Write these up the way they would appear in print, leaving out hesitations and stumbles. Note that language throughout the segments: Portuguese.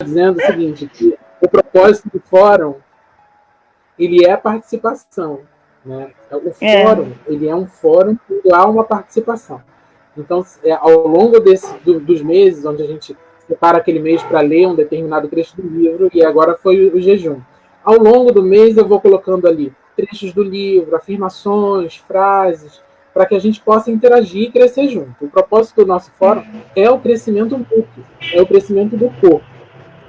dizendo o seguinte, que o propósito do fórum, ele é a participação. Né? O fórum, ele é um fórum que há uma participação. Então, ao longo dos meses, onde a gente separa aquele mês para ler um determinado trecho do livro, e agora foi o jejum. Ao longo do mês, eu vou colocando ali trechos do livro, afirmações, frases, para que a gente possa interagir e crescer junto. O propósito do nosso fórum é o crescimento mútuo, é o crescimento do corpo.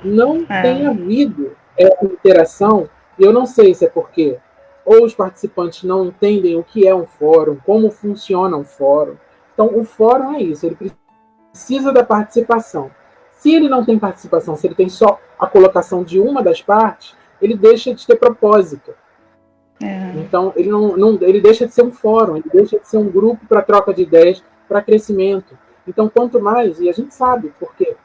Não tem havido essa interação, e eu não sei se é porque ou os participantes não entendem o que é um fórum, como funciona um fórum. Então, o fórum é isso, ele precisa da participação. Se ele não tem participação, se ele tem só a colocação de uma das partes, ele deixa de ter propósito. Então, ele deixa de ser um fórum, ele deixa de ser um grupo para troca de ideias, para crescimento. Então, quanto mais, e a gente sabe, porque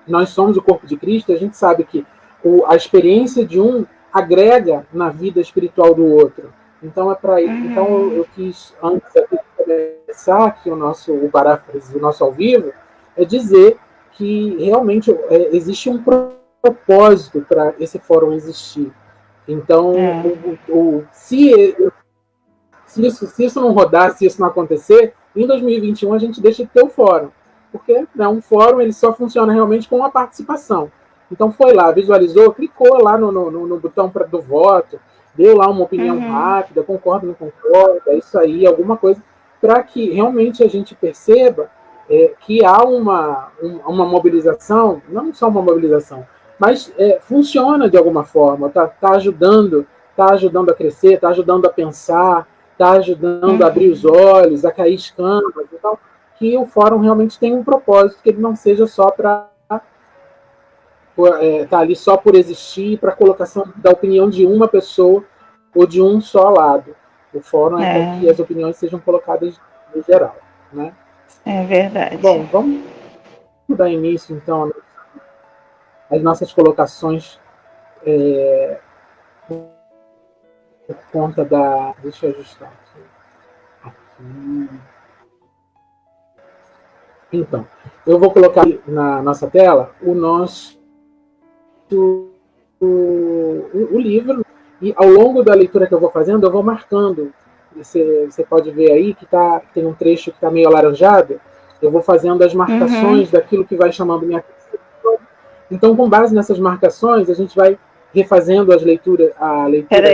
nós somos o corpo de Cristo, a gente sabe que a experiência de um agrega na vida espiritual do outro. Então, é para isso. Então, eu quis, antes de começar aqui o paráfrase do nosso ao vivo, é dizer que realmente existe um propósito para esse fórum existir. Então, se isso não rodar, se isso não acontecer, em 2021 a gente deixa de ter o fórum. Porque um fórum ele só funciona realmente com a participação. Então foi lá, visualizou, clicou lá no botão do voto, deu lá uma opinião rápida, concorda, não concorda, é isso aí, alguma coisa, para que realmente a gente perceba que há uma mobilização, não só uma mobilização, mas funciona de alguma forma, tá ajudando a crescer, está ajudando a pensar, está ajudando a abrir os olhos, a cair escamas. Então, que o fórum realmente tem um propósito, que ele não seja só para estar ali só por existir, para colocação da opinião de uma pessoa ou de um só lado. O fórum é para que as opiniões sejam colocadas em geral. Né? É verdade. Bom, vamos dar início, então, às nossas colocações por conta da... Deixa eu ajustar aqui. Então, eu vou colocar na nossa tela o livro, e ao longo da leitura que eu vou fazendo, eu vou marcando. Você pode ver aí que tem um trecho que está meio alaranjado, eu vou fazendo as marcações daquilo que vai chamando minha atenção. Então, com base nessas marcações, a gente vai refazendo a leitura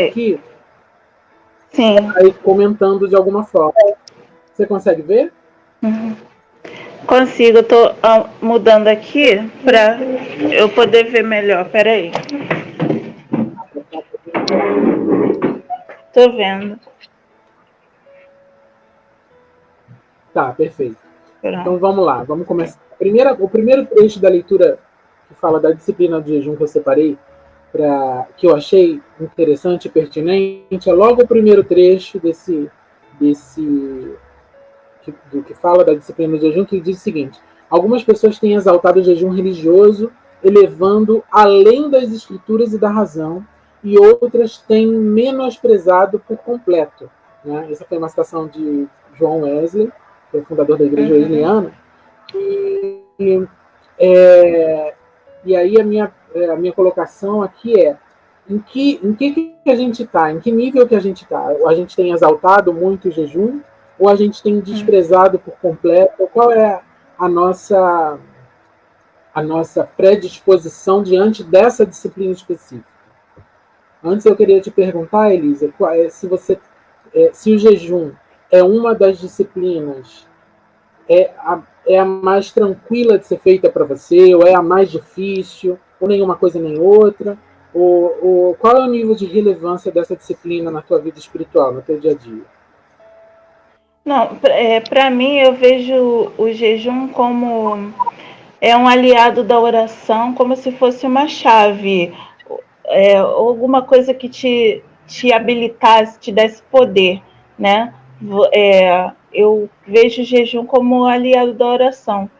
aqui, Sim. aí comentando de alguma forma. Você consegue ver? Consigo, eu tô mudando aqui para eu poder ver melhor. Peraí. Tô vendo. Tá, perfeito. Então vamos lá, vamos começar. O primeiro trecho da leitura que fala da disciplina de jejum que eu separei, que eu achei interessante e pertinente, é logo o primeiro trecho do que fala da disciplina de jejum, que diz o seguinte: algumas pessoas têm exaltado o jejum religioso, elevando além das escrituras e da razão, e outras têm menosprezado por completo. Né? Essa foi uma citação de John Wesley, que é o fundador da Igreja Wesleyana. E aí a minha colocação aqui é: em que a gente está? Em que nível que a gente está? A gente tem exaltado muito o jejum? Ou a gente tem desprezado por completo? Qual é a nossa predisposição diante dessa disciplina específica? Antes eu queria te perguntar, Elisa, se o jejum é uma das disciplinas, é a mais tranquila de ser feita para você, ou é a mais difícil, ou nenhuma coisa nem outra? Ou qual é o nível de relevância dessa disciplina na tua vida espiritual, no teu dia a dia? Não, para mim eu vejo o jejum como um aliado da oração, como se fosse uma chave, alguma coisa que te habilitasse, te desse poder, né? Eu vejo o jejum como aliado da oração.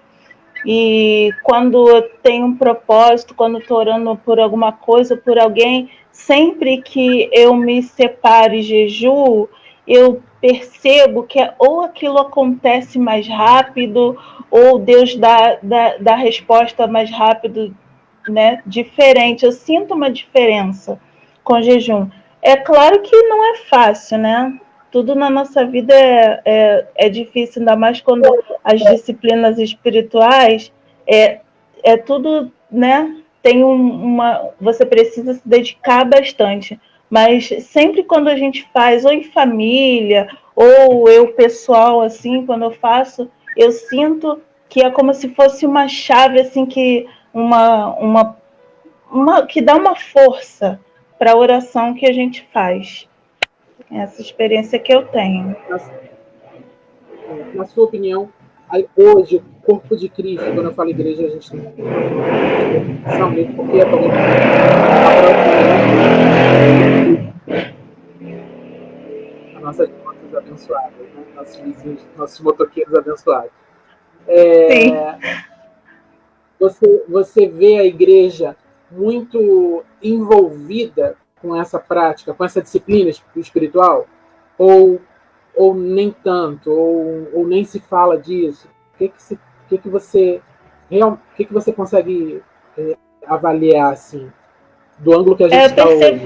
E quando eu tenho um propósito, quando estou orando por alguma coisa, por alguém, sempre que eu me separo e jejuo, eu percebo que ou aquilo acontece mais rápido, ou Deus dá resposta mais rápido né, diferente, eu sinto uma diferença com o jejum. É claro que não é fácil, né? Tudo na nossa vida é difícil, ainda mais quando as disciplinas espirituais é tudo, né? Tem você precisa se dedicar bastante, mas sempre quando a gente faz, ou em família, ou eu pessoal, assim, quando eu faço, eu sinto que é como se fosse uma chave, assim, que que dá uma força para a oração que a gente faz. Essa experiência que eu tenho. Na sua opinião, hoje, o corpo de Cristo, quando eu falo igreja, a gente não são mesmo, porque atualmente a nossas motos abençoadas, né? Nossos vizinhos, nossos motoqueiros abençoados. Você vê a igreja muito envolvida com essa prática, com essa disciplina espiritual? Ou nem tanto, ou nem se fala disso? O que você consegue avaliar assim, do ângulo que a gente está hoje,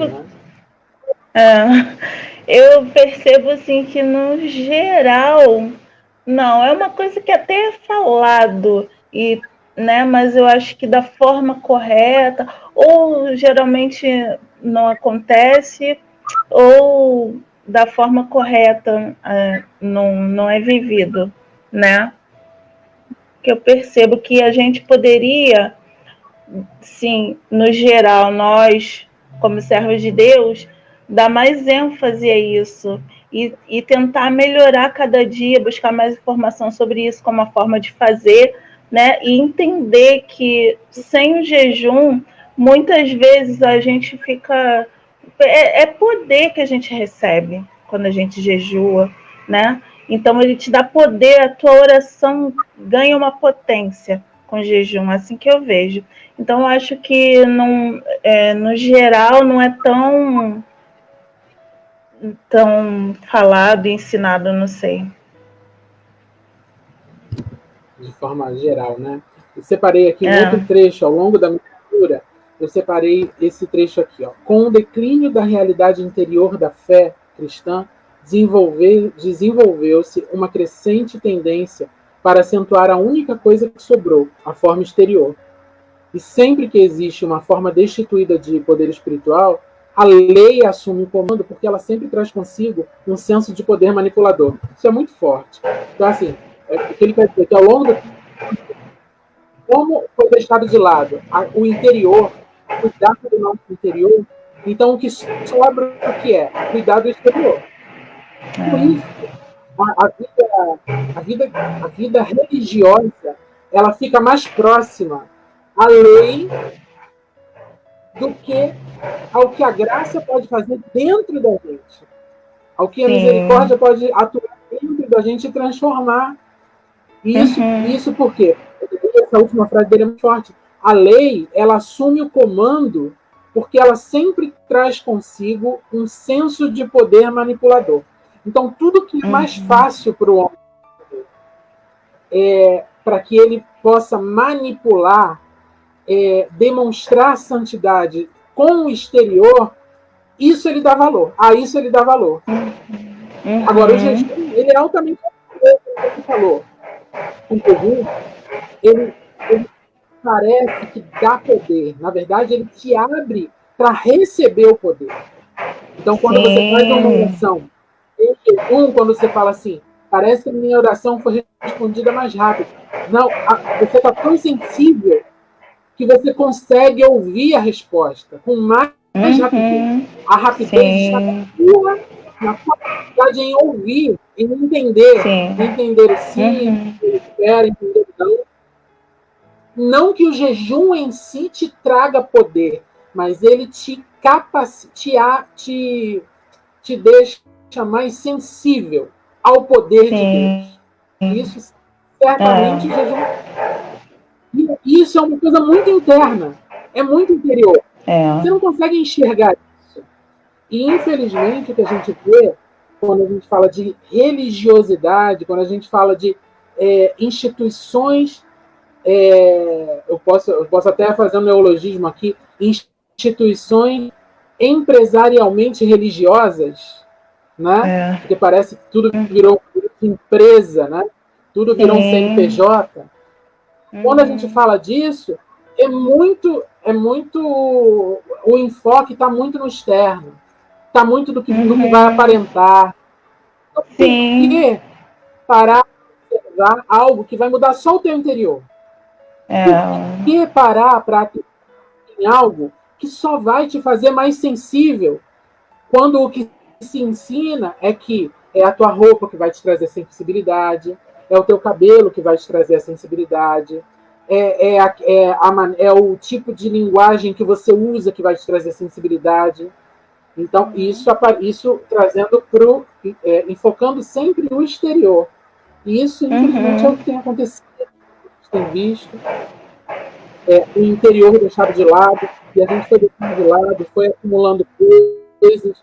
né? Eu percebo assim que no geral não, é uma coisa que até é falado, né, mas eu acho que da forma correta, ou geralmente não acontece, ou da forma correta não é vivido, né? Que eu percebo que a gente poderia, sim, no geral, nós, como servos de Deus, dar mais ênfase a isso e tentar melhorar cada dia, buscar mais informação sobre isso como uma forma de fazer, né? E entender que sem o jejum, muitas vezes a gente fica... É poder que a gente recebe quando a gente jejua, né? Então ele te dá poder, a tua oração ganha uma potência com jejum, assim que eu vejo. Então eu acho que no geral não é tão falado e ensinado, não sei. De forma geral, né? Eu separei aqui um outro trecho ao longo da minha leitura. Eu separei esse trecho aqui, ó. Com o declínio da realidade interior da fé cristã, desenvolveu-se uma crescente tendência para acentuar a única coisa que sobrou, a forma exterior. E sempre que existe uma forma destituída de poder espiritual, a lei assume o comando porque ela sempre traz consigo um senso de poder manipulador. Isso é muito forte. Então, assim, o que ele quer dizer que ao longo do como foi deixado de lado o interior, cuidar do nosso interior, então o que sobra o que é? Cuidar do exterior. Por isso, a vida religiosa ela fica mais próxima à lei do que ao que a graça pode fazer dentro da gente, ao que a misericórdia pode atuar dentro da gente e transformar. Isso por quê? Essa última frase dele é muito forte. A lei, ela assume o comando porque ela sempre traz consigo um senso de poder manipulador. Então, tudo que é mais fácil para o homem para que ele possa manipular, demonstrar santidade com o exterior, isso ele dá valor. A isso ele dá valor. Agora, o jejum, ele é altamente, como você falou, o jejum, ele parece que dá poder. Na verdade, ele te abre para receber o poder. Então, quando você faz uma oração, quando você fala assim, parece que a minha oração foi respondida mais rápido. Não, você está tão sensível que você consegue ouvir a resposta com mais rapidez. A rapidez está na capacidade em ouvir, em entender o sim, entender o espera, entender o não. Não que o jejum em si te traga poder, mas ele te deixa mais sensível ao poder de Deus. Isso certamente o jejum. Isso é uma coisa muito interna, é muito interior. Você não consegue enxergar isso. E infelizmente o que a gente vê quando a gente fala de religiosidade, quando a gente fala de instituições eu posso até fazer um neologismo aqui, instituições empresarialmente religiosas, né? Porque parece que tudo virou empresa, né? Tudo virou um CNPJ. Quando a gente fala disso, é muito o enfoque está muito no externo, está muito no que vai aparentar. Por que parar de observar algo que vai mudar só o teu interior? Por que parar para em algo que só vai te fazer mais sensível, quando o que se ensina é que é a tua roupa que vai te trazer sensibilidade, é o teu cabelo que vai te trazer a sensibilidade, é o tipo de linguagem que você usa que vai te trazer sensibilidade. Então, isso trazendo enfocando sempre no exterior. E isso, infelizmente, é o que tem acontecido, que a gente tem visto. O interior deixado de lado, e a gente foi deixando de lado, foi acumulando coisas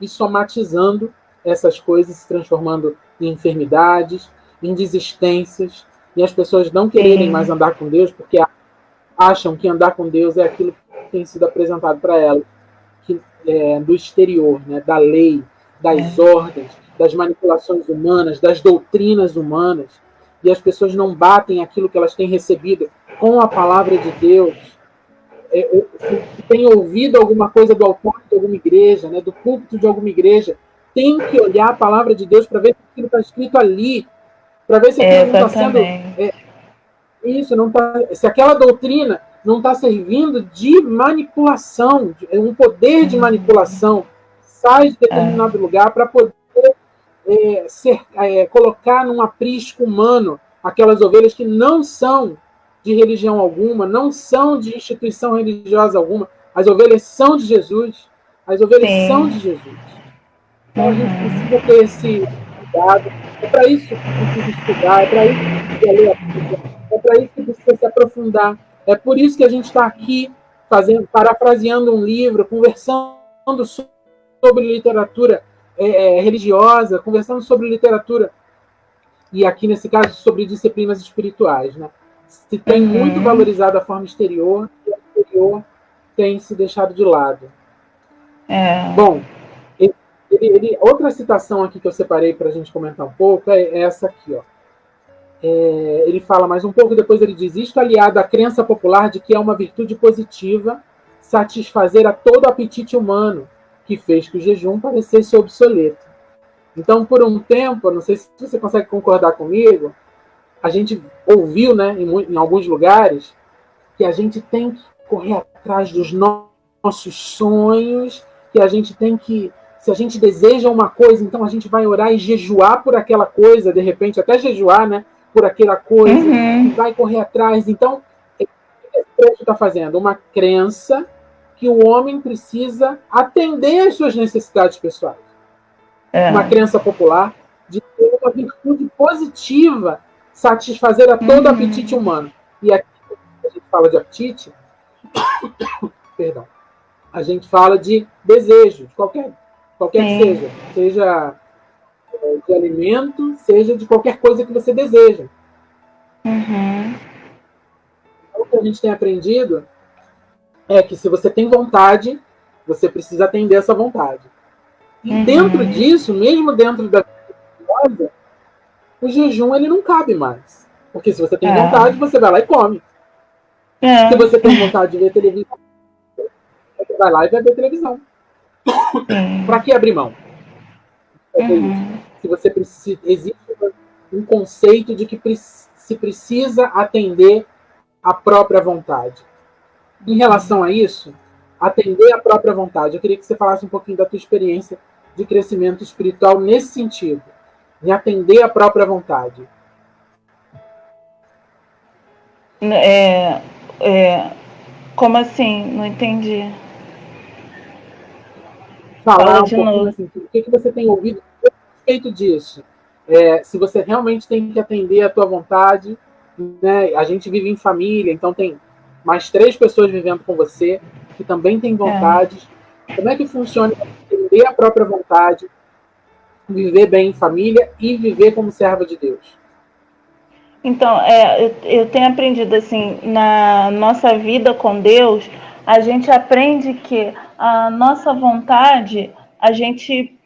e somatizando essas coisas, se transformando em enfermidades, em desistências, e as pessoas não quererem mais andar com Deus porque acham que andar com Deus é aquilo que tem sido apresentado para elas, do exterior, né, da lei, das ordens, das manipulações humanas, das doutrinas humanas, e as pessoas não batem aquilo que elas têm recebido com a palavra de Deus. Se tem ouvido alguma coisa do altar de alguma igreja, né, do púlpito de alguma igreja, tem que olhar a palavra de Deus para ver se aquilo está escrito ali, para ver se aquilo não está sendo isso, não tá, se aquela doutrina não está servindo de manipulação, um poder de manipulação, sai de determinado lugar para poder colocar num aprisco humano aquelas ovelhas que não são de religião alguma, não são de instituição religiosa alguma. As ovelhas são de Jesus. As ovelhas são de Jesus. Então a gente precisa ter esse cuidado. É para isso que precisa estudar, é para isso que precisa ler a Bíblia, é para isso que precisa se aprofundar. É por isso que a gente está aqui parafraseando um livro, conversando sobre literatura religiosa, conversando sobre literatura, e aqui nesse caso sobre disciplinas espirituais, né? Se tem muito valorizado a forma exterior, e a exterior tem se deixado de lado. Bom, outra citação aqui que eu separei para a gente comentar um pouco é essa aqui, ó. Ele fala mais um pouco, depois ele diz: isto aliado à crença popular de que é uma virtude positiva satisfazer a todo apetite humano, que fez que o jejum parecesse obsoleto. Então, por um tempo, não sei se você consegue concordar comigo, a gente ouviu, né, em alguns lugares, que a gente tem que correr atrás dos nossos sonhos, que a gente tem que, se a gente deseja uma coisa, então a gente vai orar e jejuar por aquela coisa, de repente até jejuar, né, por aquela coisa, e vai correr atrás. Então, o que a gente está fazendo? Uma crença que o homem precisa atender às suas necessidades pessoais. Uma crença popular de ter uma virtude positiva, satisfazer a todo apetite humano. E aqui a gente fala de apetite, perdão, a gente fala de desejo, de qualquer que seja de alimento, seja de qualquer coisa que você deseja. Então, o que a gente tem aprendido é que se você tem vontade, você precisa atender essa vontade. E dentro disso, mesmo dentro da vida, o jejum ele não cabe mais. Porque se você tem vontade, você vai lá e come. Se você tem vontade de ver televisão, você vai lá e vai ver televisão. Para que abrir mão? Se você precisa, existe um conceito de que se precisa atender à própria vontade. Em relação a isso, atender à própria vontade, eu queria que você falasse um pouquinho da tua experiência de crescimento espiritual nesse sentido, de atender à própria vontade. Como assim? Não entendi. Falar um pouquinho assim, o que você tem ouvido a respeito disso? Se você realmente tem que atender à tua vontade, né? A gente vive em família, então tem mais 3 pessoas vivendo com você, que também têm vontades. Como é que funciona atender a própria vontade, viver bem em família e viver como serva de Deus? Então, eu tenho aprendido assim, na nossa vida com Deus, a gente aprende que a nossa vontade, a gente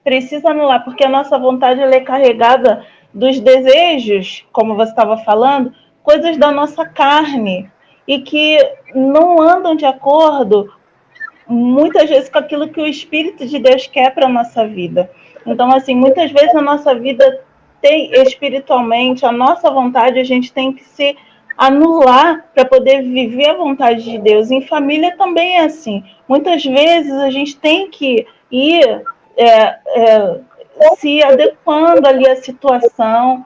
precisa anular, porque a nossa vontade ela é carregada dos desejos, como você estava falando, coisas da nossa carne, e que não andam de acordo muitas vezes com aquilo que o Espírito de Deus quer para a nossa vida. Então, assim, muitas vezes na nossa vida tem espiritualmente, a nossa vontade, a gente tem que se anular para poder viver a vontade de Deus. Em família também é assim. Muitas vezes a gente tem que ir se adequando ali à situação,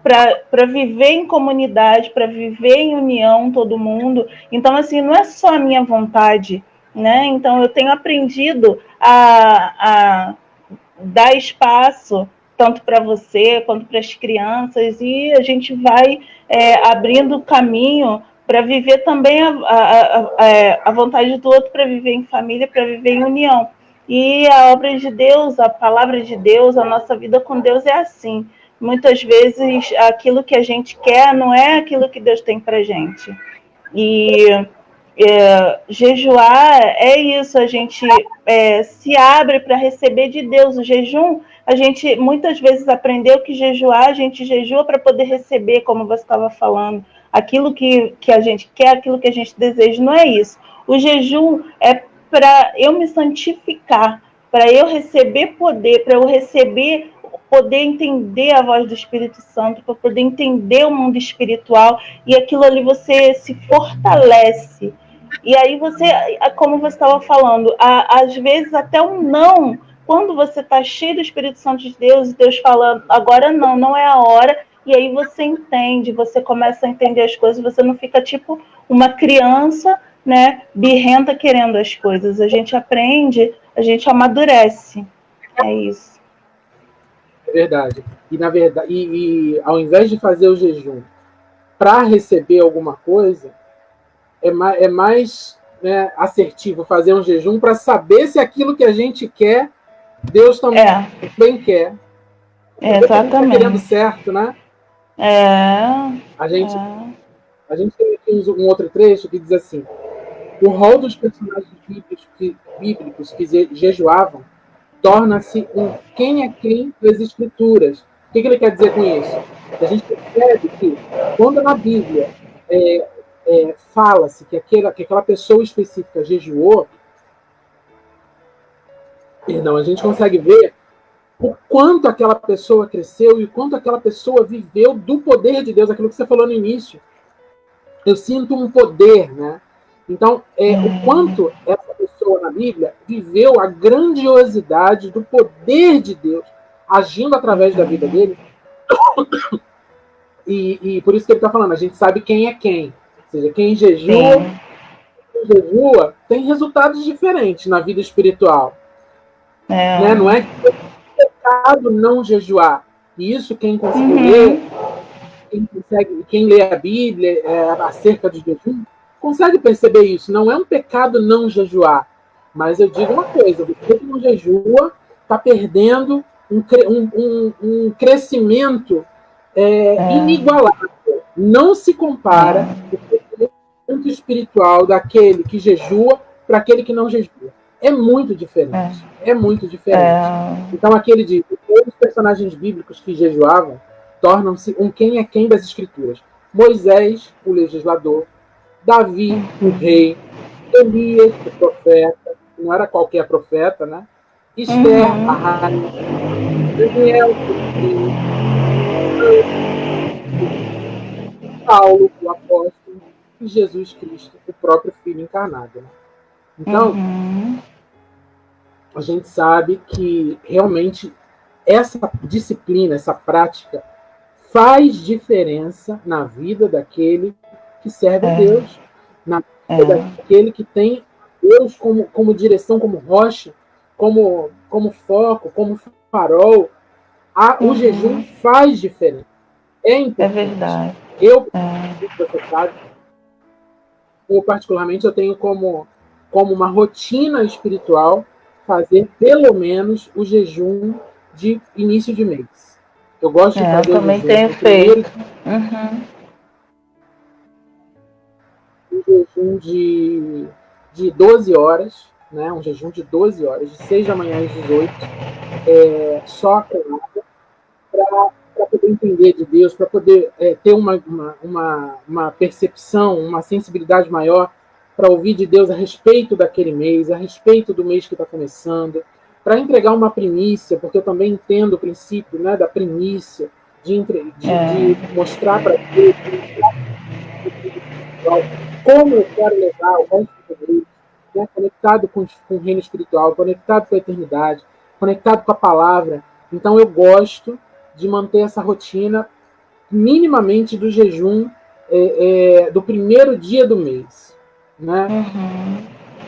para viver em comunidade, para viver em união, todo mundo. Então, assim, não é só a minha vontade, né? Então, eu tenho aprendido a dar espaço tanto para você quanto para as crianças, e a gente vai abrindo caminho para viver também a vontade do outro, para viver em família, para viver em união. E a obra de Deus, a palavra de Deus, a nossa vida com Deus é assim. Muitas vezes aquilo que a gente quer não é aquilo que Deus tem para gente. E jejuar é isso, a gente se abre para receber de Deus. O jejum, a gente muitas vezes aprendeu que jejuar, a gente jejua para poder receber, como você estava falando, aquilo que a gente quer, aquilo que a gente deseja. Não é isso. O jejum é para eu me santificar, para eu receber poder, para eu receber poder entender a voz do Espírito Santo, para poder entender o mundo espiritual, e aquilo ali você se fortalece. E aí você, como você estava falando, às vezes até um não, quando você está cheio do Espírito Santo de Deus, e Deus falando, agora não, não é a hora, e aí você entende, você começa a entender as coisas, você não fica tipo uma criança, né, birrenta querendo as coisas. A gente aprende, a gente amadurece. É isso. É verdade. E na verdade, ao invés de fazer o jejum para receber alguma coisa, é mais né, assertivo fazer um jejum para saber se aquilo que a gente quer, Deus também quer. Exatamente. Tá querendo certo, né? A gente tem aqui um outro trecho que diz assim: o rol dos personagens bíblicos que jejuavam torna-se um quem é quem das Escrituras. O que ele quer dizer com isso? A gente percebe que quando na Bíblia fala-se que aquela pessoa específica jejuou, perdão, a gente consegue ver o quanto aquela pessoa cresceu e o quanto aquela pessoa viveu do poder de Deus, aquilo que você falou no início. Eu sinto um poder, né? Então, o quanto essa pessoa na Bíblia viveu a grandiosidade do poder de Deus agindo através da vida dele. E por isso que ele está falando, a gente sabe quem é quem. Ou seja, quem jejua tem resultados diferentes na vida espiritual. Né? Não é que é pecado não jejuar. E isso quem conseguiu ler, quem lê a Bíblia acerca do jejum, consegue perceber isso. Não é um pecado não jejuar. Mas eu digo uma coisa, você que não jejua está perdendo um crescimento inigualável. Não se compara o crescimento espiritual daquele que jejua para aquele que não jejua. É muito diferente. É muito diferente. Então, aquele de todos os personagens bíblicos que jejuavam tornam-se um quem é quem das Escrituras. Moisés, o legislador, Davi, o rei, Elias, o profeta, não era qualquer profeta, né? Esther, a rainha, Daniel, Paulo, o apóstolo, e Jesus Cristo, o próprio Filho encarnado. Né? Então, a gente sabe que realmente essa disciplina, essa prática, faz diferença na vida daquele que serve a Deus, na vida daquele que tem Deus como direção, como rocha, como foco, como farol. O jejum faz diferença. É importante. É verdade. Você sabe, particularmente, eu tenho como uma rotina espiritual fazer pelo menos o jejum de início de mês. Eu gosto de fazer o também jejum. tenho feito. Um jejum de 12 horas, né? Um jejum de 12 horas, de 6 da manhã às 18, só com água, para poder entender de Deus, para poder ter uma percepção, uma sensibilidade maior para ouvir de Deus a respeito daquele mês, a respeito do mês que está começando, para entregar uma primícia, porque eu também entendo o princípio, né, da primícia, de mostrar para Deus como eu quero levar o resto do mês, né, conectado com o reino espiritual, conectado com a eternidade, conectado com a palavra. Então eu gosto de manter essa rotina minimamente do jejum do primeiro dia do mês, né?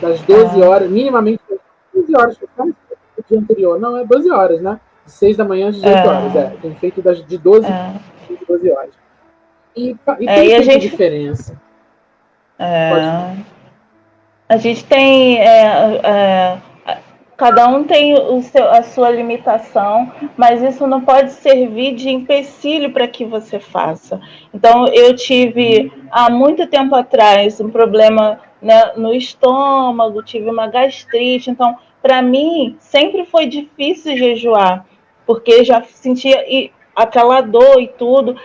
Das 12 horas, minimamente 12 horas, o dia anterior. Não, é 12 horas, né? De 6 da manhã às 18 horas. Tem feito de 12 horas. E tem E a feito gente, diferença. Pode falar. a gente tem cada um tem a sua limitação, mas isso não pode servir de empecilho para que você faça. Então, eu tive, há muito tempo atrás, um problema, né, no estômago, tive uma gastrite. Então, para mim, sempre foi difícil jejuar, porque já sentia aquela dor e tudo,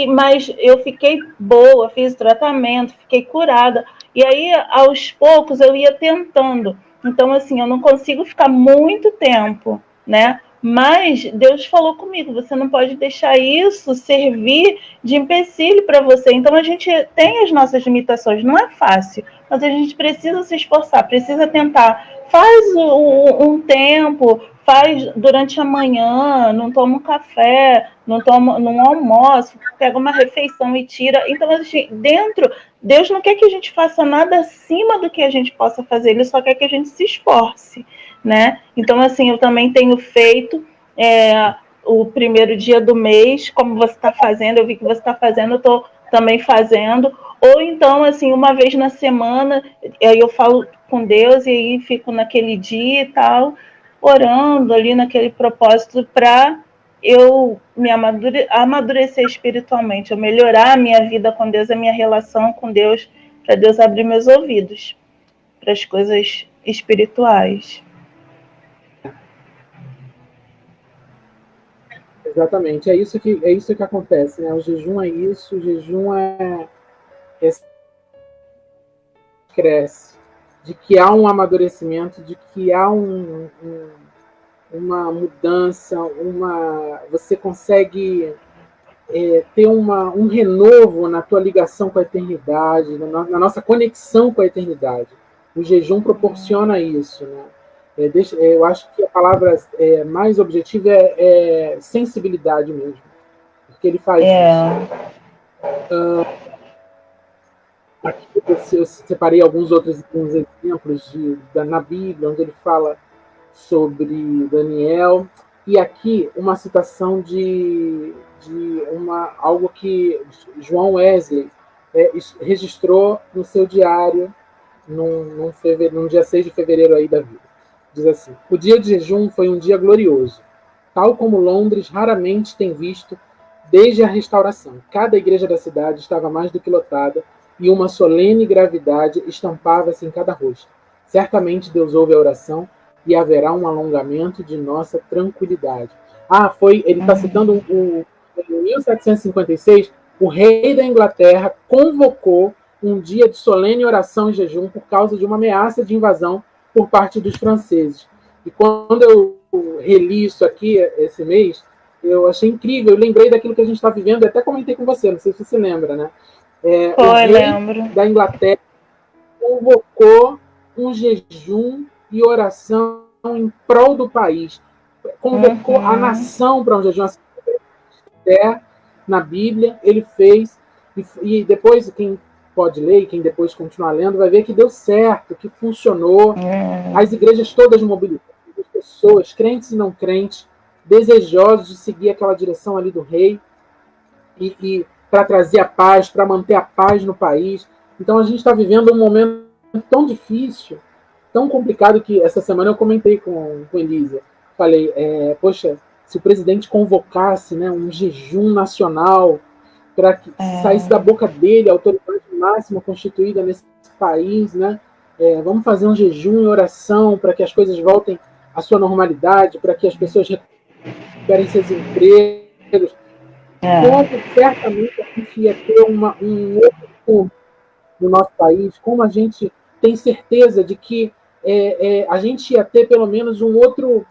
mas eu fiquei boa, fiz tratamento, fiquei curada. E aí, aos poucos, eu ia tentando. Então, assim, eu não consigo ficar muito tempo, né? Mas Deus falou comigo, você não pode deixar isso servir de empecilho para você. Então, a gente tem as nossas limitações, não é fácil, mas a gente precisa se esforçar, precisa tentar. Faz um tempo, faz durante a manhã, não toma um café, não almoço, pega uma refeição e tira. Então, assim, Deus não quer que a gente faça nada acima do que a gente possa fazer, Ele só quer que a gente se esforce, né? Então, assim, eu também tenho feito o primeiro dia do mês, como você está fazendo, eu vi que você está fazendo, eu estou também fazendo. Ou então, assim, uma vez na semana, aí eu falo com Deus e aí fico naquele dia e tal, orando ali naquele propósito para eu me amadurecer espiritualmente, eu melhorar a minha vida com Deus, a minha relação com Deus, para Deus abrir meus ouvidos para as coisas espirituais. Exatamente, é isso que acontece, né? O jejum é isso, o jejum cresce, de que há um amadurecimento, de que há uma mudança, você consegue ter um renovo na tua ligação com a eternidade, na nossa conexão com a eternidade. O jejum proporciona isso, né? Eu acho que a palavra mais objetiva é sensibilidade mesmo, porque ele faz isso. Aqui eu separei alguns exemplos na Bíblia, onde ele fala sobre Daniel, e aqui uma citação de algo que João Wesley registrou no seu diário num dia 6 de fevereiro aí da vida. Diz assim: o dia de jejum foi um dia glorioso, tal como Londres raramente tem visto desde a restauração. Cada igreja da cidade estava mais do que lotada e uma solene gravidade estampava-se em cada rosto. Certamente Deus ouve a oração e haverá um alongamento de nossa tranquilidade. Ele está citando em 1756, o rei da Inglaterra convocou um dia de solene oração e jejum por causa de uma ameaça de invasão por parte dos franceses. E quando eu reli isso aqui esse mês, eu achei incrível, eu lembrei daquilo que a gente está vivendo, e até comentei com você, não sei se você lembra, né? O rei lembro. da Inglaterra convocou um jejum e oração em prol do país. Convocou a nação para um jejum. Na Bíblia, ele fez, e depois quem pode ler, e quem depois continuar lendo, vai ver que deu certo, que funcionou. As igrejas todas mobilizadas, as pessoas, crentes e não crentes, desejosos de seguir aquela direção ali do rei, e para trazer a paz, para manter a paz no país. Então a gente está vivendo um momento tão difícil, tão complicado, que essa semana eu comentei com Elisa. Falei, poxa, se o presidente convocasse, né, um jejum nacional para que saísse da boca dele a autoridade máxima constituída nesse país, né? Vamos fazer um jejum e oração para que as coisas voltem à sua normalidade, para que as pessoas recuperem seus empregos. Como certamente a gente ia ter um outro ponto no nosso país, como a gente tem certeza de que a gente ia ter pelo menos um outro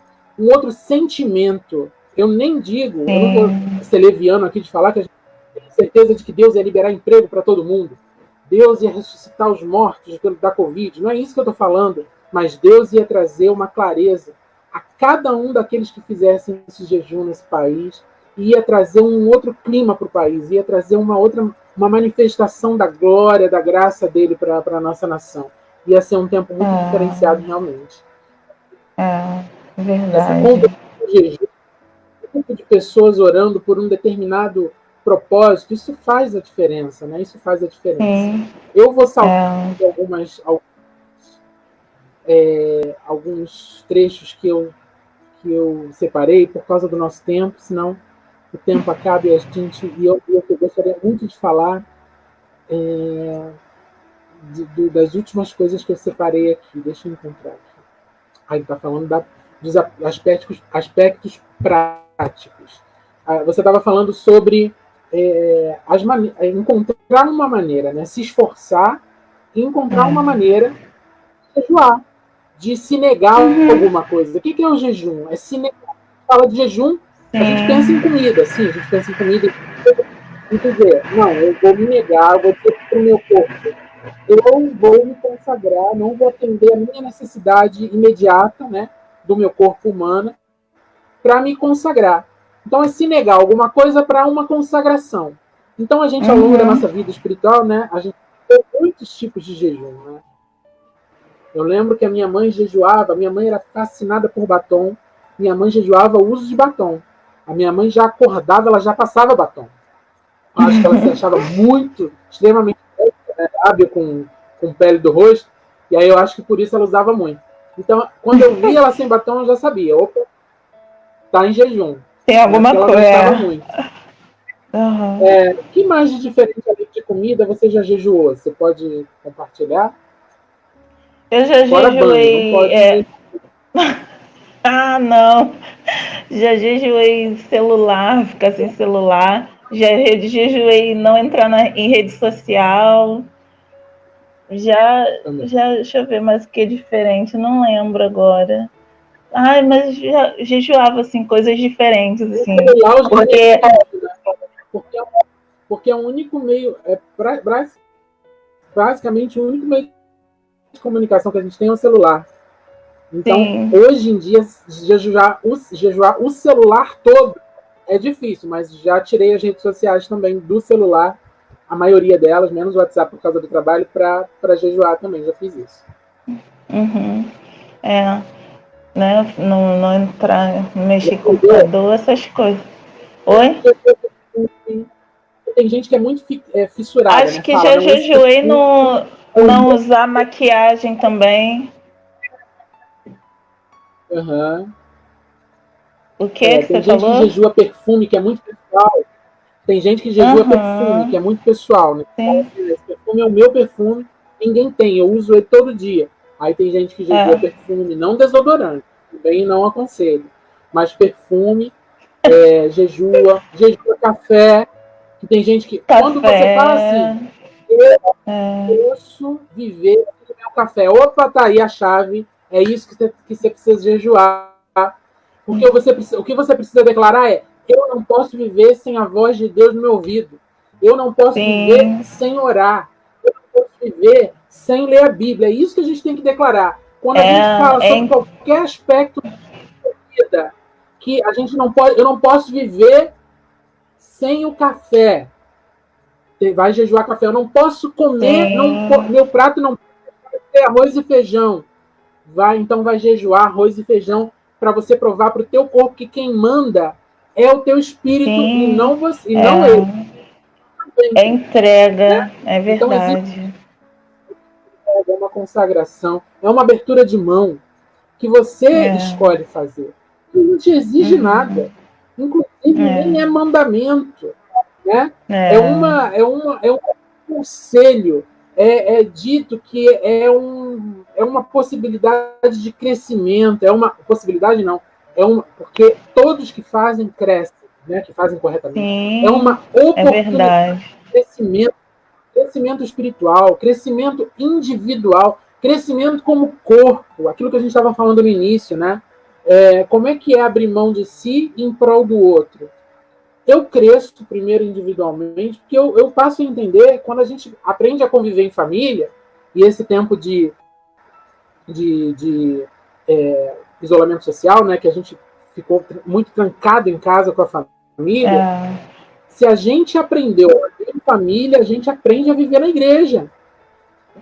sentimento. Eu nem digo, eu não vou ser leviano aqui de falar que a gente tem certeza de que Deus ia liberar emprego para todo mundo, Deus ia ressuscitar os mortos da Covid, não é isso que eu estou falando, mas Deus ia trazer uma clareza a cada um daqueles que fizessem esse jejum nesse país, ia trazer um outro clima para o país, ia trazer uma manifestação da glória, da graça dele para a nossa nação. Ia ser um tempo muito diferenciado realmente. Verdade. Essa conversão do jejum, um grupo de pessoas orando por um determinado propósito, isso faz a diferença, né? Isso faz a diferença. Sim. Eu vou saltar alguns trechos que eu separei por causa do nosso tempo, senão o tempo acaba e eu gostaria muito de falar das últimas coisas que eu separei aqui. Deixa eu encontrar aqui. Aí está falando dos aspectos práticos. Você estava falando sobre encontrar uma maneira, né? Se esforçar e encontrar uma maneira de jejuar, de se negar alguma coisa. O que é o jejum? É se negar. Fala de jejum, a gente pensa em comida, sim, a gente pensa em comida e dizer, não, eu vou me negar, eu vou dizer para o meu corpo, eu vou me consagrar, não vou atender a minha necessidade imediata, né, do meu corpo humano, para me consagrar. Então é se negar alguma coisa para uma consagração. Então a gente, ao longo da nossa vida espiritual, né, a gente tem muitos tipos de jejum, né? Eu lembro que a minha mãe jejuava, minha mãe era fascinada por batom, minha mãe jejuava o uso de batom. A minha mãe já acordava, ela já passava batom. Eu acho que ela se achava extremamente hábil com pele do rosto, e aí eu acho que por isso ela usava muito. Então, quando eu via ela sem batom, eu já sabia, opa, tá em jejum. Tem alguma coisa. Ela gostava muito. O que mais de diferente ali de comida você já jejuou? Você pode compartilhar? Eu já jejuei. Não pode... não. Já jejuei celular, ficar sem celular. Já jejuei não entrar em rede social. Já, deixa eu ver mais o que é diferente, não lembro agora. Ai, mas já jejuava, assim, coisas diferentes, assim. Porque é o único meio, basicamente o único meio de comunicação que a gente tem é o celular. Então, hoje em dia, jejuar o celular todo é difícil, mas já tirei as redes sociais também do celular, a maioria delas, menos o WhatsApp por causa do trabalho, para jejuar também, já fiz isso. Né? Não entrar, mexer com o computador, essas coisas. Oi? Tem gente que é muito fissurada. Acho que já jejuei não usar maquiagem também. O que você falou? Tem gente que jejua perfume, que é muito pessoal. Tem gente que jejua perfume, que é muito pessoal. Né? Esse perfume é o meu perfume, ninguém tem, eu uso ele todo dia. Aí tem gente que jejua perfume, não desodorante, também não aconselho. Mas perfume, jejua café, que tem gente que... Quando você fala assim, eu posso viver do meu café. Opa, tá aí a chave, é isso que você precisa jejuar. Porque o que você precisa declarar é: eu não posso viver sem a voz de Deus no meu ouvido. Eu não posso viver sem orar. Eu não posso viver sem ler a Bíblia. É isso que a gente tem que declarar. Quando a gente fala sobre qualquer aspecto da vida, que a gente não pode, eu não posso viver sem o café. Vai jejuar café. Eu não posso comer, meu prato não pode ter arroz e feijão. Então vai jejuar arroz e feijão, para você provar para o teu corpo que quem manda é o teu espírito e não você, e não ele. É entrega, né? É verdade. Então, é uma consagração, é uma abertura de mão que você escolhe fazer. Não te exige nada. Inclusive, nem é mandamento, né? É um conselho. É dito que é uma possibilidade de crescimento, é uma possibilidade não, porque todos que fazem crescem, né? Que fazem corretamente. Sim, é uma oportunidade de crescimento espiritual, crescimento individual, crescimento como corpo, aquilo que a gente estava falando no início, né? Como é que é abrir mão de si em prol do outro? Eu cresço primeiro individualmente, porque eu passo a entender quando a gente aprende a conviver em família, e esse tempo de isolamento social, né, que a gente ficou muito trancado em casa com a família, se a gente aprendeu a viver em família, a gente aprende a viver na igreja.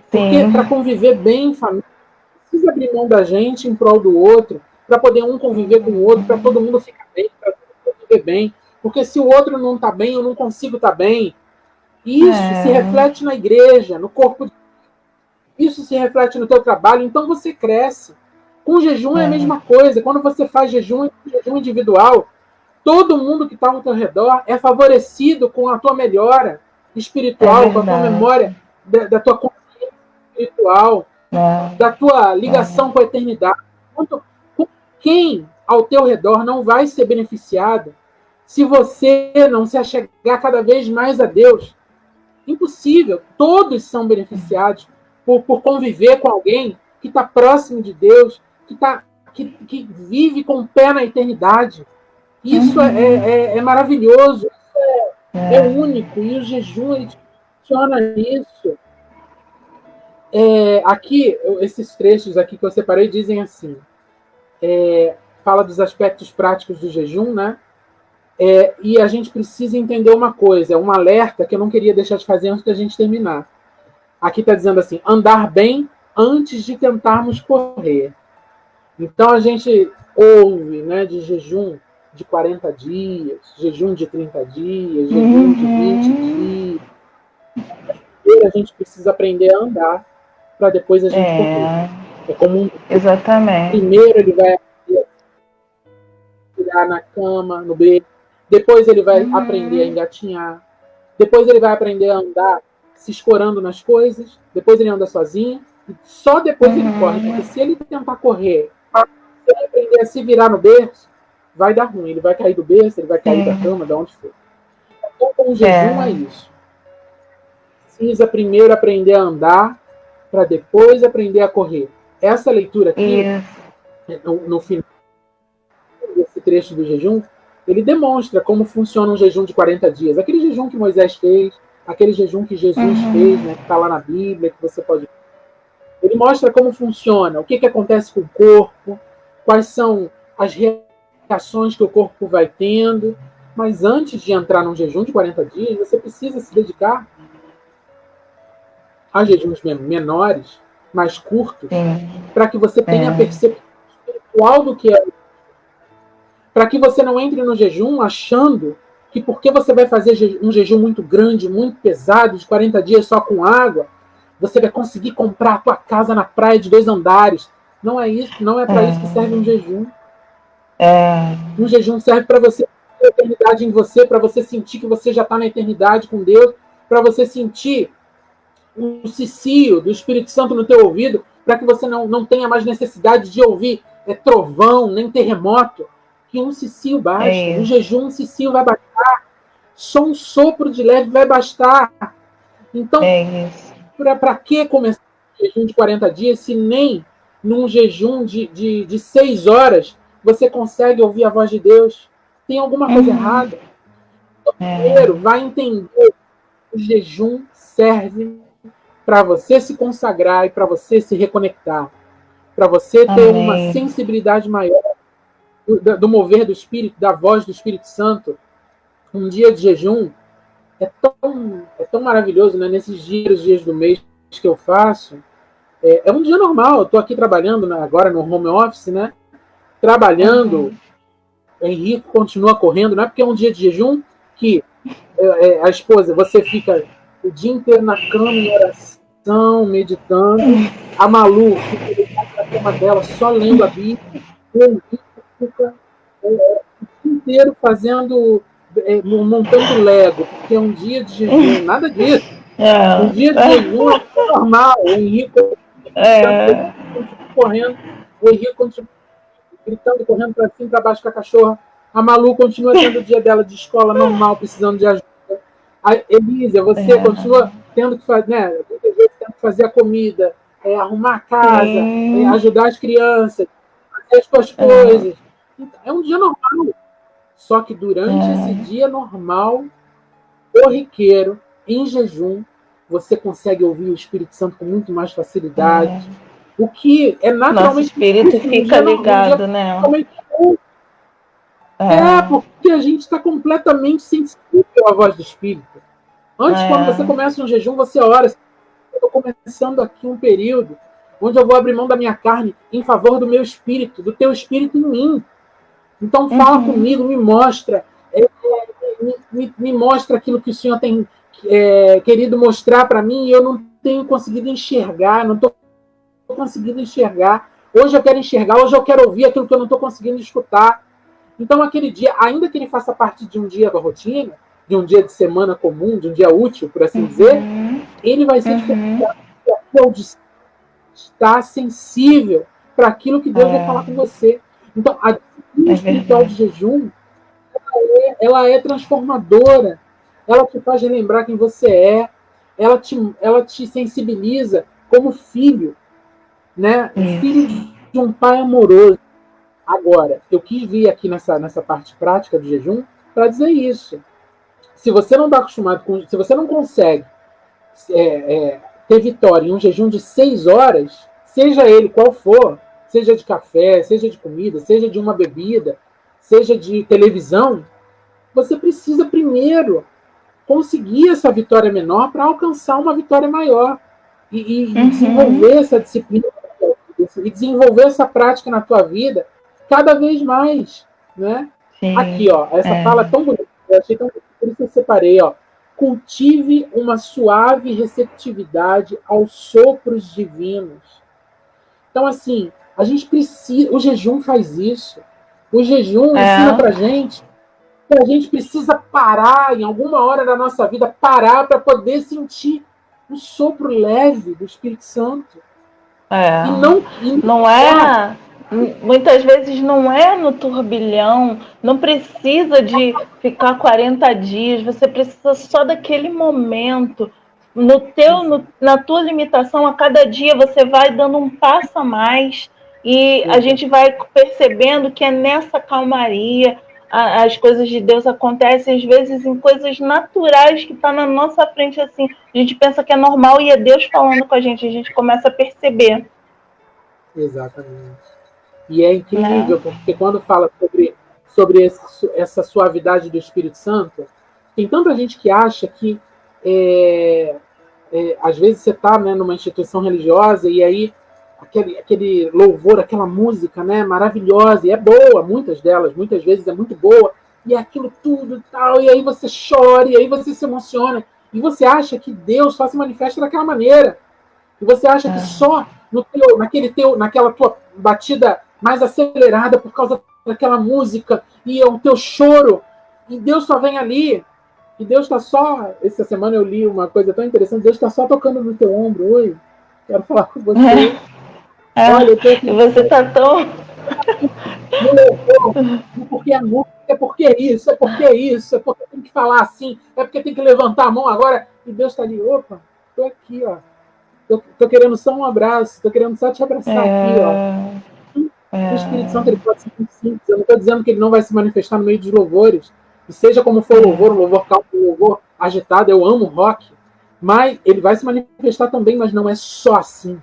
Porque para conviver bem em família, precisa abrir mão da gente em prol do outro, para poder um conviver com o outro, para todo mundo ficar bem, para todo mundo viver bem. Porque se o outro não está bem, eu não consigo estar bem. Isso se reflete na igreja, no corpo. Isso se reflete no teu trabalho. Então você cresce. Com o jejum é a mesma coisa. Quando você faz jejum individual, todo mundo que está ao teu redor é favorecido com a tua melhora espiritual, com a tua memória, da tua consciência espiritual, da tua ligação com a eternidade. Quem ao teu redor não vai ser beneficiado se você não se achegar cada vez mais a Deus? Impossível. Todos são beneficiados por conviver com alguém que está próximo de Deus, que vive com o pé na eternidade. Isso é maravilhoso, isso é único, e o jejum ele funciona nisso. Aqui, esses trechos aqui que eu separei dizem assim, fala dos aspectos práticos do jejum, né? E a gente precisa entender uma coisa, é um alerta que eu não queria deixar de fazer antes da gente terminar. Aqui está dizendo assim, andar bem antes de tentarmos correr. Então a gente ouve, né, de jejum de 40 dias, jejum de 30 dias, jejum de 20 dias. A gente precisa aprender a andar para depois a gente correr. É como Exatamente. Primeiro ele vai tirar na cama, no berço. Depois ele vai aprender a engatinhar. Depois ele vai aprender a andar se escorando nas coisas. Depois ele anda sozinho. E só depois ele corre. Porque se ele tentar correr, se ele aprender a se virar no berço, vai dar ruim. Ele vai cair do berço, ele vai cair da cama, de onde for. Então, com o jejum é isso. Precisa primeiro aprender a andar para depois aprender a correr. Essa leitura aqui, no final desse trecho do jejum, ele demonstra como funciona um jejum de 40 dias. Aquele jejum que Moisés fez, aquele jejum que Jesus fez, né, que está lá na Bíblia, que você pode... Ele mostra como funciona, o que acontece com o corpo, quais são as reações que o corpo vai tendo. Mas antes de entrar num jejum de 40 dias, você precisa se dedicar a jejuns menores, mais curtos, para que você tenha a percepção espiritual do que é, para que você não entre no jejum achando que porque você vai fazer um jejum muito grande, muito pesado, de 40 dias só com água, você vai conseguir comprar a tua casa na praia de 2 andares. Não é isso, não é para isso que serve um jejum. Um jejum serve para você ter a eternidade em você, para você sentir que você já está na eternidade com Deus, para você sentir o cicio do Espírito Santo no teu ouvido, para que você não tenha mais necessidade de ouvir trovão, nem terremoto, que um cicio basta. Um jejum, um cicio vai bastar. Só um sopro de leve vai bastar. Então, para que começar um jejum de 40 dias se nem num jejum de 6 horas você consegue ouvir a voz de Deus? Tem alguma coisa errada? Então, primeiro, vai entender que o jejum serve para você se consagrar e para você se reconectar, para você ter uma sensibilidade maior do mover do Espírito, da voz do Espírito Santo. Um dia de jejum é tão maravilhoso, né? Nesses dias do mês que eu faço, é um dia normal. Eu estou aqui trabalhando agora no home office, né? Trabalhando. Henrique continua correndo, não é porque é um dia de jejum que a esposa, você fica o dia inteiro na cama em oração, meditando. A Malu fica na cama dela só lendo a Bíblia. O Henrique fica o dia inteiro fazendo, montando Lego, porque é um dia de jejum, nada disso. Um dia de jejum é normal. O Henrique continua correndo, o Henrique continua gritando, correndo para cima e para baixo com a cachorra. A Malu continua tendo o dia dela de escola normal, precisando de ajuda. A Elísia, você continua tendo que fazer, né, tendo que fazer a comida, arrumar a casa, ajudar as crianças, fazer as suas coisas. É um dia normal. Só que durante esse dia normal, corriqueiro, em jejum, você consegue ouvir o Espírito Santo com muito mais facilidade. O que é naturalmente. Nosso espírito fica ligado, né? Porque a gente está completamente sensível à voz do Espírito. Antes, quando você começa um jejum, você ora. Eu estou começando aqui um período onde eu vou abrir mão da minha carne em favor do meu espírito, do teu espírito em mim. Então fala comigo, me mostra, me mostra aquilo que o Senhor tem querido mostrar para mim e eu não tenho conseguido enxergar, não estou conseguindo enxergar. Hoje eu quero enxergar, hoje eu quero ouvir aquilo que eu não estou conseguindo escutar. Então aquele dia, ainda que ele faça parte de um dia da rotina, de um dia de semana comum, de um dia útil, por assim dizer, ele vai ser diferenciado porque está sensível para aquilo que Deus vai falar com você. Então, a disciplina espiritual de jejum, ela é transformadora. Ela te faz lembrar quem você é. Ela te sensibiliza como filho, né? Filho de um pai amoroso. Agora, eu quis vir aqui nessa parte prática do jejum para dizer isso. Se você não está acostumado com... Se você não consegue ter vitória em um jejum de 6 horas, seja ele qual for, seja de café, seja de comida, seja de uma bebida, seja de televisão, você precisa primeiro conseguir essa vitória menor para alcançar uma vitória maior e desenvolver essa disciplina e desenvolver essa prática na tua vida cada vez mais, né? Aqui, ó, essa fala é tão bonita, eu achei tão bonita, por isso eu separei, ó. Cultive uma suave receptividade aos sopros divinos. Então, assim, a gente precisa... O jejum faz isso. O jejum ensina pra gente que a gente precisa parar, em alguma hora da nossa vida, parar para poder sentir um sopro leve do Espírito Santo. Não é... Muitas vezes não é no turbilhão, não precisa de ficar 40 dias, você precisa só daquele momento. Na tua limitação, a cada dia você vai dando um passo a mais e a gente vai percebendo que é nessa calmaria as coisas de Deus acontecem, às vezes em coisas naturais que estão na nossa frente, assim, a gente pensa que é normal e é Deus falando com a gente começa a perceber. Exatamente. E é incrível, porque quando fala sobre essa suavidade do Espírito Santo, tem tanta gente que acha que às vezes você está, né, numa instituição religiosa e aí aquele louvor, aquela música, né, maravilhosa, e é boa, muitas vezes é muito boa, e é aquilo tudo e tal, e aí você chora, e aí você se emociona, e você acha que Deus só se manifesta daquela maneira, e você acha que só naquela tua batida mais acelerada por causa daquela música e o teu choro, e Deus só vem ali, e Deus está só... Essa semana eu li uma coisa tão interessante, Deus está só tocando no teu ombro. Oi, quero falar com você. Olha, eu tô aqui. Você está tão... Porque a música, é porque isso, é porque tem que falar assim, é porque tem que levantar a mão agora, e Deus está ali, opa, tô aqui, ó. Tô querendo só um abraço, tô querendo só te abraçar aqui, ó. O Espírito Santo, ele pode ser muito simples. Eu não estou dizendo que ele não vai se manifestar no meio dos louvores, e seja como for o louvor calmo, o louvor agitado, eu amo rock, mas ele vai se manifestar também, mas não é só assim.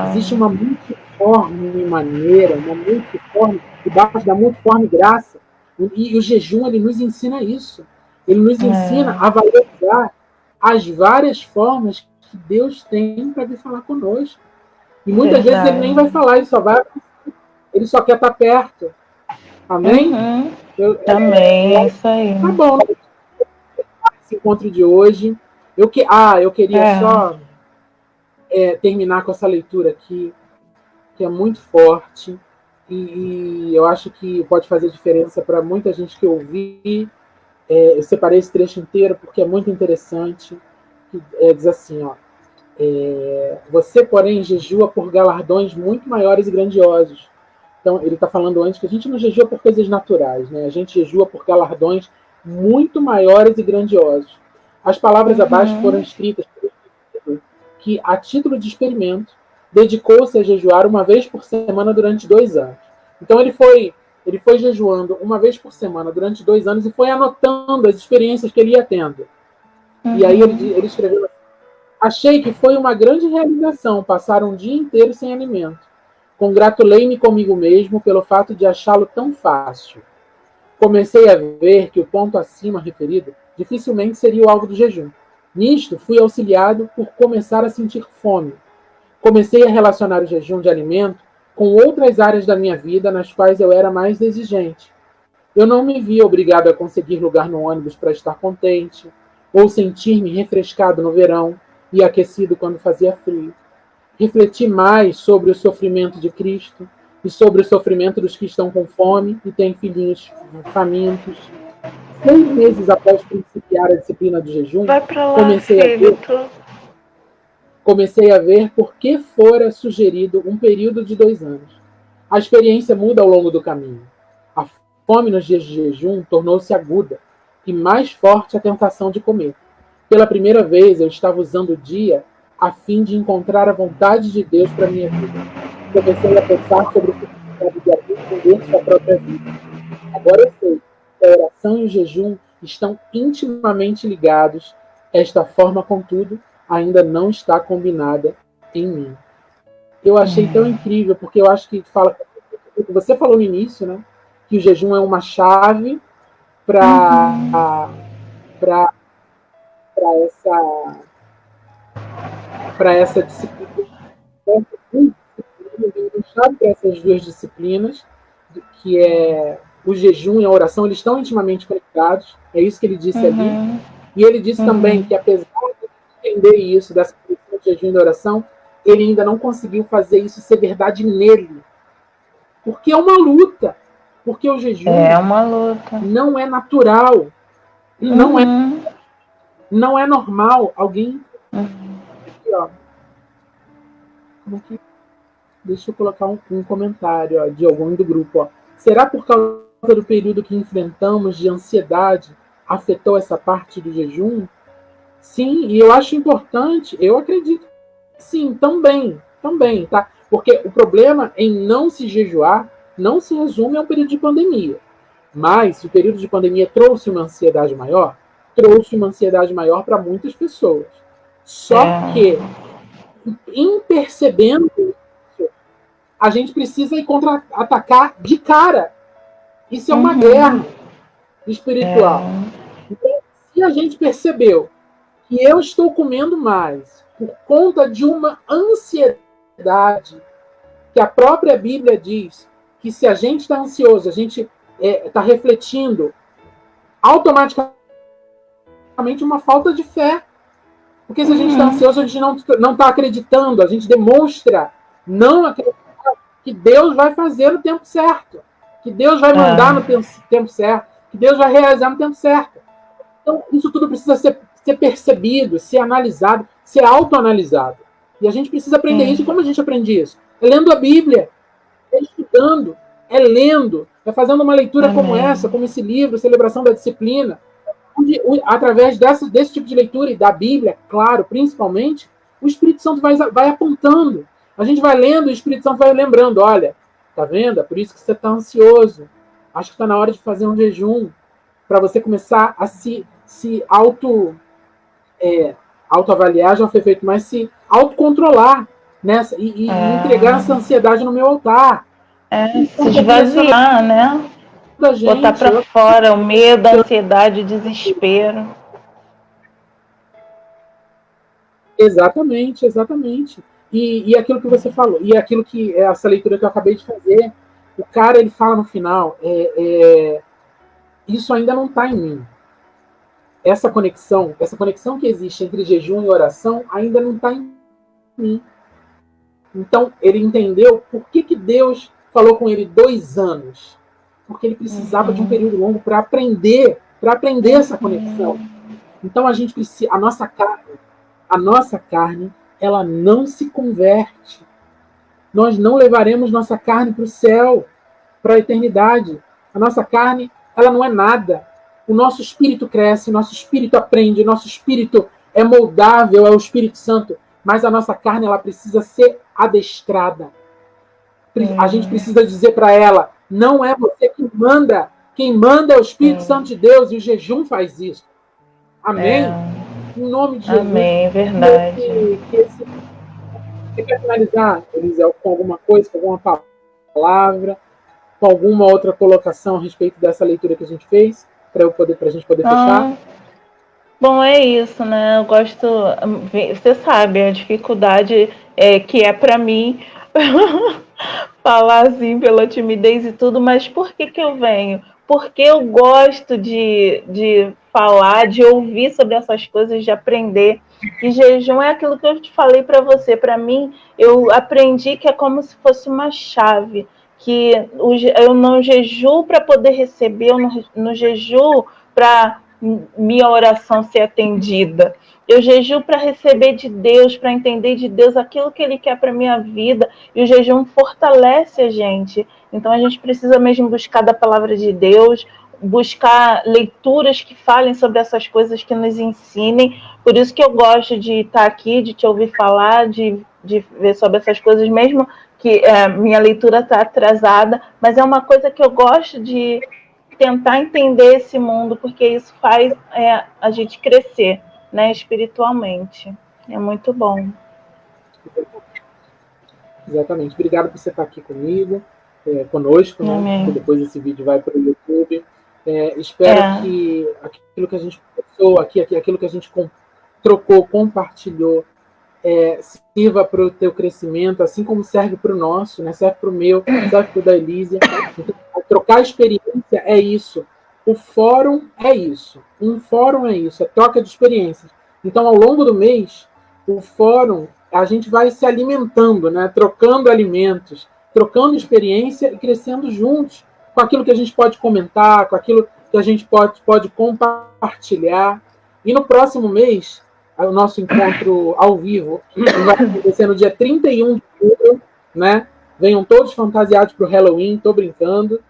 Existe uma multiforme maneira, uma multiforme, debaixo da multiforme graça, e o jejum, ele nos ensina isso. Ele nos ensina a valorizar as várias formas que Deus tem para vir falar conosco. E muitas vezes ele nem vai falar, ele só quer estar perto. Amém? Amém, isso aí. Tá bom. Esse encontro de hoje. Eu queria só terminar com essa leitura aqui, que é muito forte. e eu acho que pode fazer diferença para muita gente que ouvir. Eu separei esse trecho inteiro porque é muito interessante. Diz assim, ó, você, porém, jejua por galardões muito maiores e grandiosos. Então, ele está falando antes que a gente não jejua por coisas naturais, né? A gente jejua por galardões muito maiores e grandiosos. As palavras abaixo foram escritas que, a título de experimento, dedicou-se a jejuar uma vez por semana durante 2 anos. Então, ele foi jejuando uma vez por semana durante 2 anos e foi anotando as experiências que ele ia tendo. E aí ele escreveu assim: achei que foi uma grande realização passar um dia inteiro sem alimento. Congratulei-me comigo mesmo pelo fato de achá-lo tão fácil. Comecei a ver que o ponto acima referido dificilmente seria o alvo do jejum. Nisto, fui auxiliado por começar a sentir fome. Comecei a relacionar o jejum de alimento com outras áreas da minha vida nas quais eu era mais exigente. Eu não me via obrigado a conseguir lugar no ônibus para estar contente, ou sentir-me refrescado no verão e aquecido quando fazia frio. Refleti mais sobre o sofrimento de Cristo e sobre o sofrimento dos que estão com fome e têm filhinhos famintos. 6 meses após principiar a disciplina do jejum, Vai pra lá, comecei filho. a ver por que fora sugerido um período de 2 anos. A experiência muda ao longo do caminho. A fome nos dias de jejum tornou-se aguda e mais forte a tentação de comer. Pela primeira vez, eu estava usando o dia a fim de encontrar a vontade de Deus para minha vida. Comecei a pensar sobre o significado de aprender sua própria vida. Agora eu sei que a oração e o jejum estão intimamente ligados. Esta forma, contudo, ainda não está combinada em mim. Eu achei tão incrível, porque eu acho que fala, você falou no início, né, que o jejum é uma chave para essa disciplina, uma chave para essas 2 disciplinas, que é o jejum e a oração, eles estão intimamente conectados, é isso que ele disse ali. E ele disse também que, apesar de entender isso, dessa questão de jejum e da oração, ele ainda não conseguiu fazer isso ser verdade nele. Porque é uma luta. Porque o jejum não é natural. Não é normal alguém. Aqui, ó. Como que... Deixa eu colocar um comentário, ó, de algum do grupo. Ó. Será por causa do período que enfrentamos de ansiedade afetou essa parte do jejum? Sim, e eu acho importante, eu acredito, sim, também, tá? Porque o problema em não se jejuar não se resume a um período de pandemia. Mas o período de pandemia trouxe uma ansiedade maior? Trouxe uma ansiedade maior para muitas pessoas. Só que, impercebendo isso, a gente precisa ir contra-atacar de cara. Isso é uma guerra espiritual. Então, se a gente percebeu que eu estou comendo mais por conta de uma ansiedade, que a própria Bíblia diz que se a gente está ansioso, a gente está refletindo automaticamente uma falta de fé. Porque se a gente está ansioso, a gente não está acreditando, a gente demonstra não acreditar que Deus vai fazer no tempo certo, que Deus vai mandar no tempo certo, que Deus vai realizar no tempo certo. Então, isso tudo precisa ser percebido, ser analisado, ser autoanalisado. E a gente precisa aprender isso. E como a gente aprende isso? É lendo a Bíblia, é estudando, é lendo, é fazendo uma leitura como essa, como esse livro, Celebração da Disciplina, onde, através desse tipo de leitura e da Bíblia, claro, principalmente, o Espírito Santo vai apontando. A gente vai lendo e o Espírito Santo vai lembrando, olha, tá vendo? É por isso que você está ansioso. Acho que está na hora de fazer um jejum, para você começar a se autoavaliar, já foi feito, mas se autocontrolar, né? E entregar essa ansiedade no meu altar. Se esvaziar, né? Botar para fora o medo, a ansiedade, o desespero. Exatamente. E aquilo que você falou, e aquilo que essa leitura que eu acabei de fazer, o cara ele fala no final, isso ainda não está em mim. Essa conexão que existe entre jejum e oração ainda não está em mim. Então, ele entendeu por que Deus falou com ele 2 anos, porque ele precisava de um período longo para aprender essa conexão. Então a gente precisa, a nossa carne, ela não se converte. Nós não levaremos nossa carne para o céu, para a eternidade. A nossa carne, ela não é nada. O nosso espírito cresce, o nosso espírito aprende, o nosso espírito é moldável, é o Espírito Santo, mas a nossa carne, ela precisa ser adestrada. A gente precisa dizer para ela, não é você que manda, quem manda é o Espírito Santo de Deus, e o jejum faz isso. Amém? Em nome de Jesus. Amém, verdade. Você quer finalizar, Elisel, com alguma coisa, com alguma palavra, com alguma outra colocação a respeito dessa leitura que a gente fez, para a gente poder fechar? Bom, é isso, né? Eu gosto, você sabe, a dificuldade que é para mim falar assim pela timidez e tudo, mas por que eu venho? Porque eu gosto de falar, de ouvir sobre essas coisas, de aprender. E jejum é aquilo que eu te falei para você. Para mim, eu aprendi que é como se fosse uma chave, que eu não jejuo para poder receber, eu não jejuo para minha oração ser atendida. Eu jejuo para receber de Deus, para entender de Deus aquilo que Ele quer para minha vida. E o jejum fortalece a gente. Então a gente precisa mesmo buscar da palavra de Deus, buscar leituras que falem sobre essas coisas, que nos ensinem. Por isso que eu gosto de estar aqui, de te ouvir falar, de ver sobre essas coisas, mesmo que minha leitura está atrasada, mas é uma coisa que eu gosto de tentar entender esse mundo, porque isso faz a gente crescer, né, espiritualmente. É muito bom. Exatamente. Obrigado por você estar aqui comigo, conosco, né? Porque depois esse vídeo vai para o YouTube. Espero que aquilo que a gente pensou aqui, aquilo que a gente trocou, compartilhou, sirva para o teu crescimento, assim como serve para o nosso, né? Serve para o meu, serve para o da Elísia. Então, trocar experiência é isso. O fórum é isso. Um fórum é isso, é troca de experiências. Então, ao longo do mês, o fórum, a gente vai se alimentando, né? Trocando alimentos, trocando experiência e crescendo juntos com aquilo que a gente pode comentar, com aquilo que a gente pode compartilhar. E no próximo mês, o nosso encontro ao vivo vai acontecer no dia 31 de outubro, né? Venham todos fantasiados para o Halloween, estou brincando.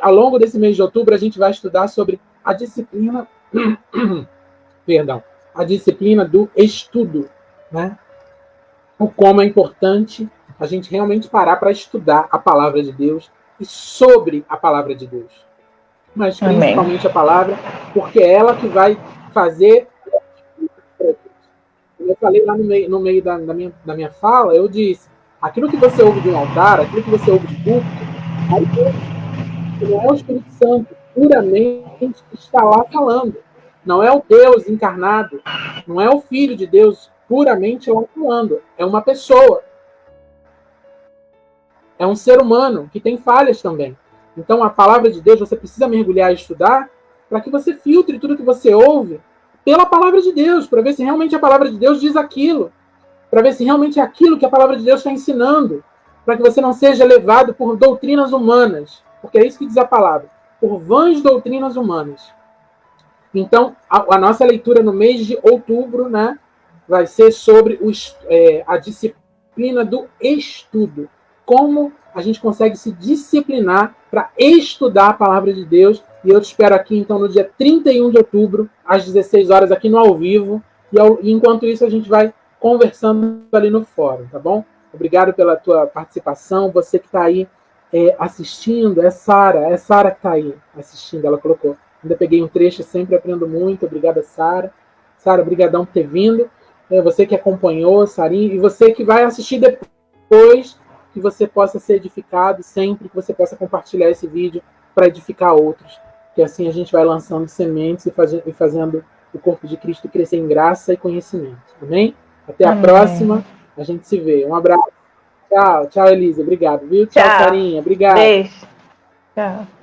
Ao longo desse mês de outubro, a gente vai estudar sobre a disciplina a disciplina do estudo, né? O como é importante a gente realmente parar para estudar a palavra de Deus e sobre a palavra de Deus. Mas principalmente a palavra, porque é ela que vai fazer. Eu falei lá no meio da minha fala, eu disse, aquilo que você ouve de um altar, aquilo que você ouve de púlpito, não é o Espírito Santo puramente que está lá falando. Não é o Deus encarnado, não é o Filho de Deus puramente lá falando. É uma pessoa. É um ser humano que tem falhas também. Então, a palavra de Deus, você precisa mergulhar e estudar para que você filtre tudo que você ouve pela palavra de Deus, para ver se realmente a palavra de Deus diz aquilo, para ver se realmente é aquilo que a palavra de Deus está ensinando, para que você não seja levado por doutrinas humanas, porque é isso que diz a palavra, por vãs doutrinas humanas. Então, a nossa leitura no mês de outubro, né, vai ser sobre a disciplina do estudo. Como a gente consegue se disciplinar para estudar a palavra de Deus. E eu te espero aqui, então, no dia 31 de outubro, às 16 horas, aqui no Ao Vivo. E enquanto isso, a gente vai conversando ali no fórum, tá bom? Obrigado pela tua participação. Você que está aí assistindo, é Sara que está aí assistindo, ela colocou. Ainda peguei um trecho, sempre aprendo muito. Obrigada, Sara. Sara, brigadão por ter vindo. Você que acompanhou, Sarinha, e você que vai assistir depois, que você possa ser edificado sempre, que você possa compartilhar esse vídeo para edificar outros. Que assim a gente vai lançando sementes e fazendo o corpo de Cristo crescer em graça e conhecimento. Amém? Até a próxima. A gente se vê. Um abraço. Tchau, Elisa. Obrigado, viu? Tchau, Sarinha. Obrigado. Beijo. Tchau.